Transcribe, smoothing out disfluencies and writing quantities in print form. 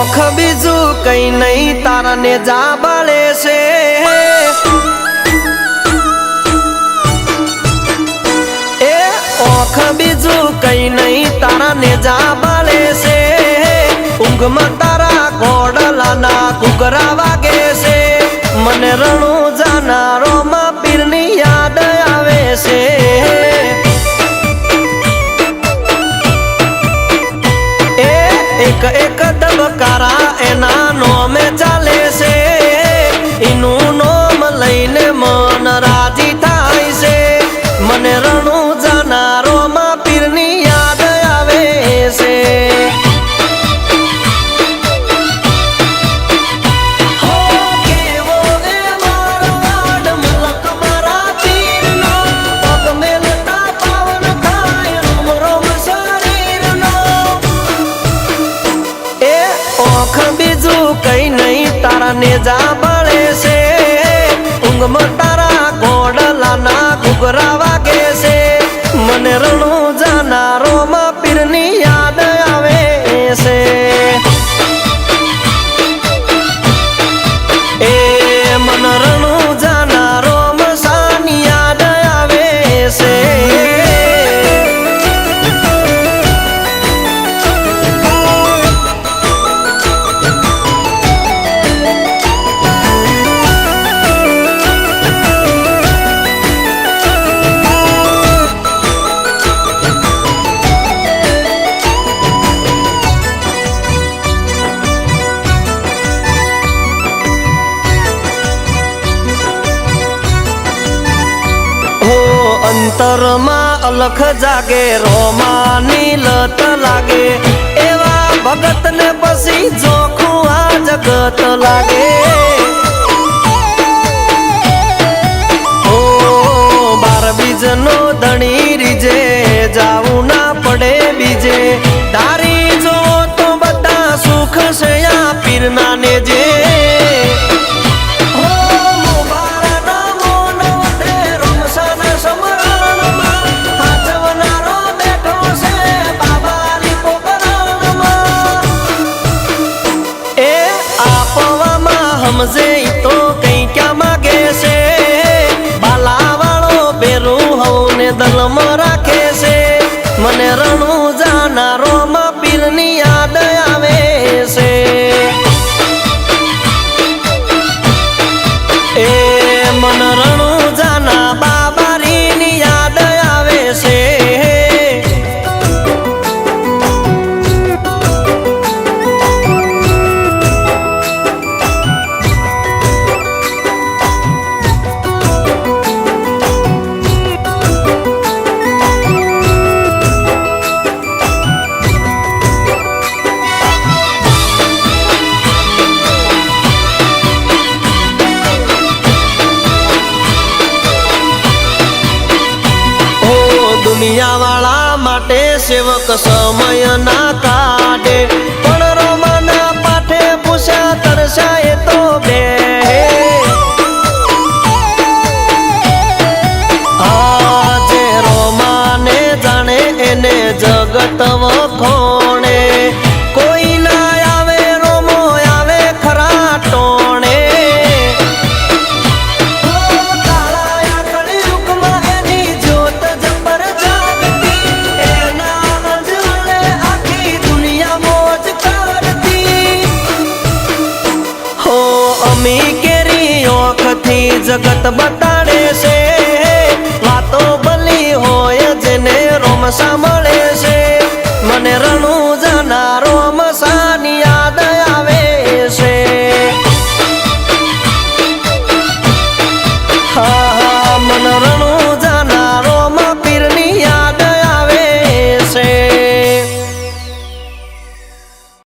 ઓખ બીજું કઈ નહીં તારા ને જા બળે છે એ ઓખ બીજું કઈ નહીં તારા ને જા બળે છે ઊંઘમાં તારા ઘોડલાના ઘૂઘરા વાગે છે મને રણું જાનારો માં પીરની યાદ આવે છે એક એક દબકારા એના નોમે ચાલે છે એનું નોમ લઈને મન રાજી થાય છે મને રણું જાનારો માં પીરની યાદ આવે છે બીજું કઈ નહીં તારા ને જા બળે છે ઊંઘમાં તારા ઘોડલાના ઘૂઘરા વાગે છે મને રણું જાનારો માં પીરની યાદ આવે છે એ મન રણું જાનારો માં સાની યાદ આવે છે અંતરમાં અલખ જાગે રોમાની લત લાગે એવા ભગત ને પછી જોખું આ જગત લાગે ઓ 12 બીજનો ધણી રીજે જાવું ના પડે બીજે ધારી જો તો બધા સુખ છે આ પીરના ને જે સમજે તો કઈ ક્યાં માગે છે બાલા વાળો બેરું હવ ને દલમાં રાખે છે મને રણું જાનારો માં પીરની યાદ આવે છે એ મન રણું જાના બાબારીની યાદ આવે છે દુનિયા વાળા માટે સેવક સમય ના કાઢે પણ રોમાના પાઠે પૂછ્યા તરસાય તો બે આજે રોમાને જાણે એને જગત વખોણે કોઈ ના આવે રોમો આવે ખરા ટોણે અમી કેરી ઓખથી જગત બતા